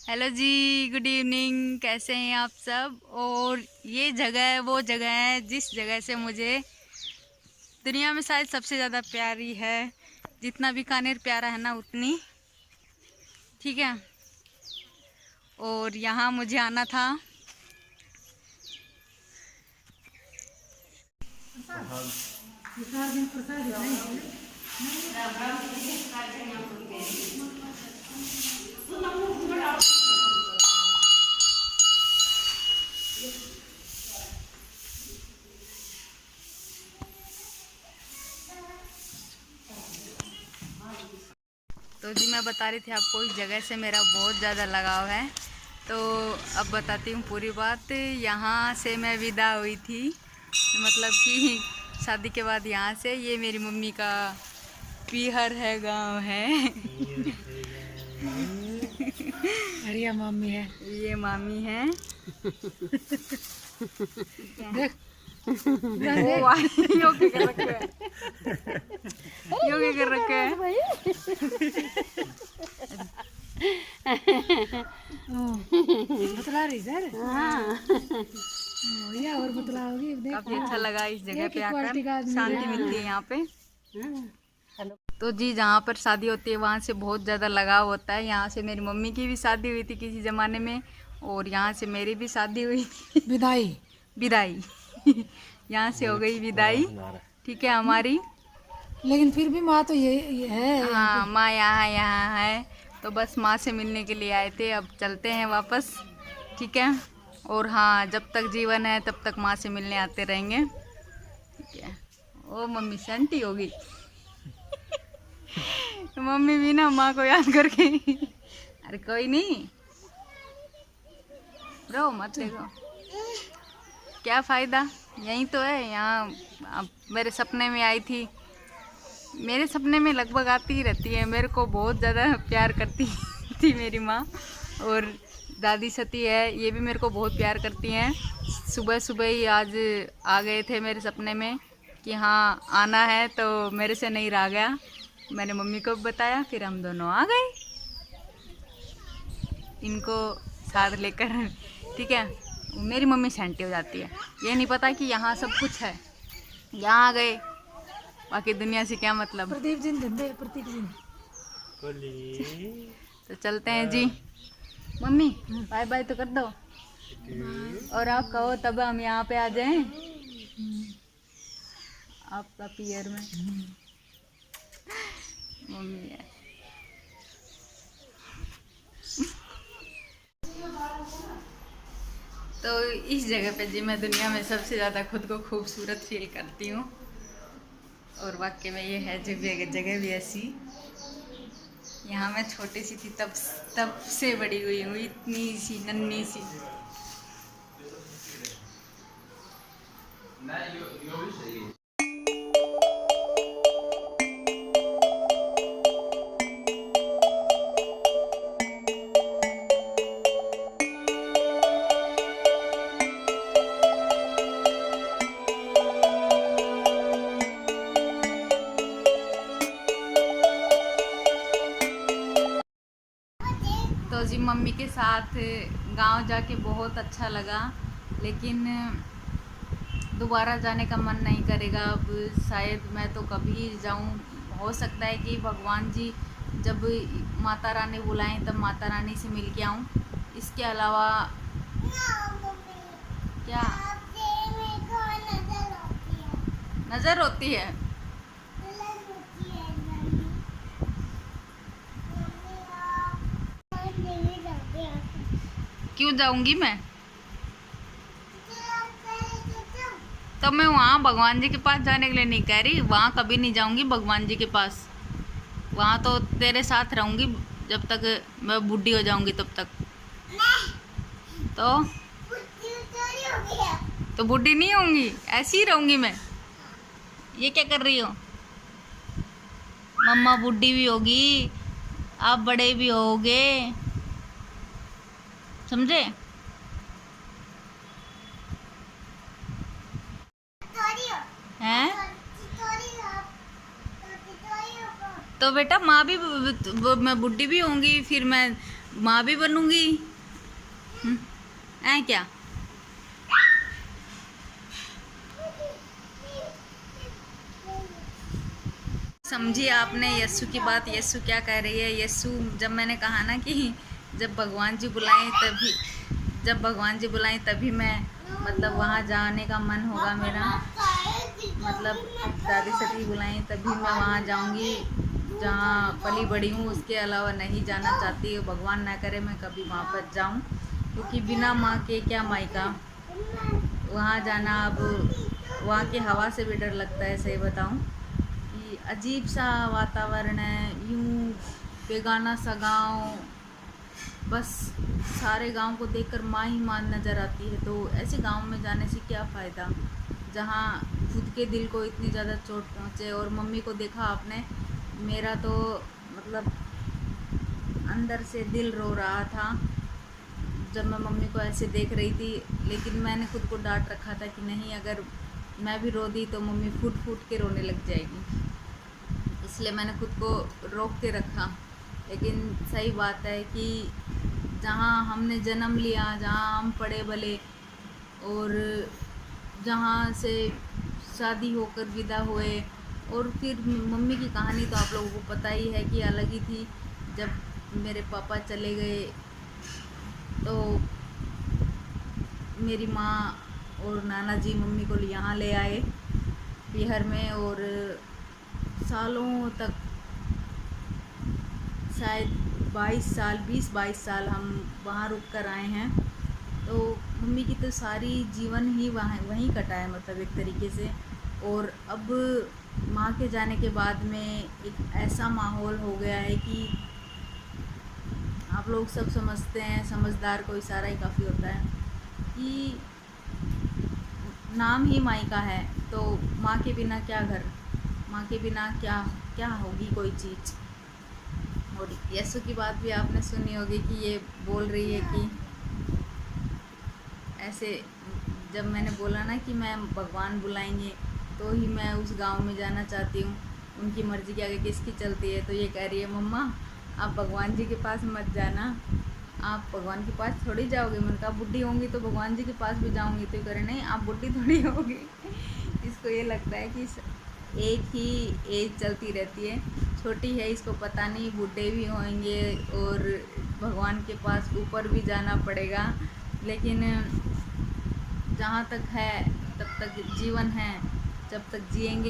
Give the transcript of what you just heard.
Hello जी, good evening. कैसे हैं आप सब। और ये जगह वो जगह है जिस जगह से मुझे दुनिया में शायद सबसे ज़्यादा प्यारी है। जितना बीकानेर प्यारा है ना उतनी, ठीक है। और यहाँ मुझे आना था। तो जी मैं बता रही थी आपको, इस जगह से मेरा बहुत ज़्यादा लगाव है। तो अब बताती हूँ पूरी बात। यहाँ से मैं विदा हुई थी, मतलब कि शादी के बाद यहाँ से। ये मेरी मम्मी का पीहर है, गांव है। बढ़िया मामी है। ये मामी है। देख ओ भाई, यो क्या कर रखे है, यो क्या कर रखे है। बतला रही सर। हाँ या और बतलाओगी। काफी अच्छा लगा इस जगह पे आकर, आदमी शांति मिलती है यहाँ पे। तो जी जहाँ पर शादी होती है वहाँ से बहुत ज़्यादा लगाव होता है। यहाँ से मेरी मम्मी की भी शादी हुई थी किसी ज़माने में, और यहाँ से मेरी भी शादी हुई थी। विदाई यहाँ से हो गई विदाई, ठीक है हमारी। लेकिन फिर भी माँ तो ये है। हाँ, माँ यहाँ है। तो बस माँ से मिलने के लिए आए थे, अब चलते हैं वापस, ठीक है। और हाँ, जब तक जीवन है तब तक माँ से मिलने आते रहेंगे, ठीक है। ओ मम्मी सेंटी होगी। मम्मी भी ना माँ को याद करके। अरे कोई नहीं ब्रो, मत देखो, क्या फ़ायदा, यही तो है यहाँ। अब मेरे सपने में आई थी, मेरे सपने में लगभग आती ही रहती है। मेरे को बहुत ज़्यादा प्यार करती थी मेरी माँ। और दादी सती है, ये भी मेरे को बहुत प्यार करती हैं। सुबह सुबह ही आज आ गए थे मेरे सपने में कि हाँ आना है, तो मेरे से नहीं रहा गया। मैंने मम्मी को बताया, फिर हम दोनों आ गए इनको साथ लेकर, ठीक है। मेरी मम्मी सेंटी हो जाती है, ये नहीं पता कि यहाँ सब कुछ है। यहाँ आ गए, बाकी दुनिया से क्या मतलब। प्रदीप जी धंधे, प्रतीक जी तो चलते हैं जी। मम्मी बाय बाय तो कर दो, और आप कहो तब हम यहाँ पे आ जाएं आपका पियर में। मम्मी है। तो इस जगह पे जी मैं दुनिया में सबसे ज़्यादा खुद को खूबसूरत फील करती हूँ। और वाकई में ये है जगह, जगह भी ऐसी। यहाँ मैं छोटी सी थी तब तब से बड़ी हुई हूँ, इतनी सी नन्ही सी। तो जी मम्मी के साथ गांव जाके बहुत अच्छा लगा, लेकिन दोबारा जाने का मन नहीं करेगा अब। शायद मैं तो कभी जाऊं, हो सकता है कि भगवान जी जब माता रानी बुलाएं तब माता रानी से मिल के आऊं। इसके अलावा क्या नज़र होती है। क्यों जाऊंगी मैं, तो मैं वहाँ भगवान जी के पास जाने के लिए नहीं कह रही, वहाँ कभी नहीं जाऊंगी भगवान जी के पास। वहाँ तो तेरे साथ रहूंगी जब तक मैं बूढ़ी हो जाऊंगी तब तक। तो बूढ़ी नहीं होंगी, ऐसी ही रहूंगी मैं। ये क्या कर रही हो। मम्मा बूढ़ी भी होगी, आप बड़े भी होगे, समझे। हैं तो बेटा माँ भी मैं बूढ़ी भी होंगी, फिर मैं माँ भी बनूंगी। ऐ क्या? समझिए आपने यस्सु की बात। यस्सु क्या कह रही है? यस्सु, जब मैंने कहा ना कि जब भगवान जी बुलाएं तभी, जब भगवान जी बुलाएं तभी मैं मतलब वहाँ जाने का मन होगा मेरा, मतलब दादी सती बुलाएं तभी मैं वहाँ जाऊँगी जहाँ पली बड़ी हूँ। उसके अलावा नहीं जाना चाहती। भगवान ना करे मैं कभी वहाँ पर जाऊँ, क्योंकि बिना माँ के क्या मायका, वहाँ जाना अब वहाँ की हवा से भी डर लगता है। सही बताऊँ कि अजीब सा वातावरण है, यूं बेगाना सा गांव, बस सारे गांव को देखकर माँ ही माँ नज़र आती है। तो ऐसे गांव में जाने से क्या फ़ायदा जहाँ खुद के दिल को इतनी ज़्यादा चोट पहुँचे। और मम्मी को देखा आपने, मेरा तो मतलब अंदर से दिल रो रहा था जब मैं मम्मी को ऐसे देख रही थी। लेकिन मैंने खुद को डांट रखा था कि नहीं, अगर मैं भी रो दी तो मम्मी फूट फूट के रोने लग जाएगी, इसलिए मैंने खुद को रोक के रखा। लेकिन सही बात है कि जहाँ हमने जन्म लिया, जहाँ हम पढ़े भले, और जहाँ से शादी होकर विदा हुए, और फिर मम्मी की कहानी तो आप लोगों को पता ही है कि अलग ही थी। जब मेरे पापा चले गए तो मेरी माँ और नाना जी मम्मी को यहाँ ले आए बिहार में, और सालों तक, शायद 20-22 साल हम वहाँ रुक कर आए हैं। तो मम्मी की तो सारी जीवन ही वहाँ वहीं कटा है, मतलब एक तरीके से। और अब माँ के जाने के बाद में एक ऐसा माहौल हो गया है कि आप लोग सब समझते हैं, समझदार को इशारा ही काफ़ी होता है, कि नाम ही मायका है। तो माँ के बिना क्या घर, माँ के बिना क्या क्या होगी कोई चीज़। और यस्सु की बात भी आपने सुनी होगी कि ये बोल रही है कि ऐसे, जब मैंने बोला ना कि मैं भगवान बुलाएंगे तो ही मैं उस गांव में जाना चाहती हूँ, उनकी मर्ज़ी के आगे किसकी चलती है। तो ये कह रही है, मम्मा आप भगवान जी के पास मत जाना, आप भगवान के पास थोड़ी जाओगे। मैंने कहा बुढ़ी होंगी तो भगवान जी के पास भी जाऊँगी। तो ये कह रहे नहीं, आप बुढ़ी थोड़ी होगी। इसको ये लगता है कि एक ही एज चलती रहती है, छोटी है, इसको पता नहीं बूढ़े भी होंगे और भगवान के पास ऊपर भी जाना पड़ेगा। लेकिन जहाँ तक है तब तक जीवन है, जब तक जिएंगे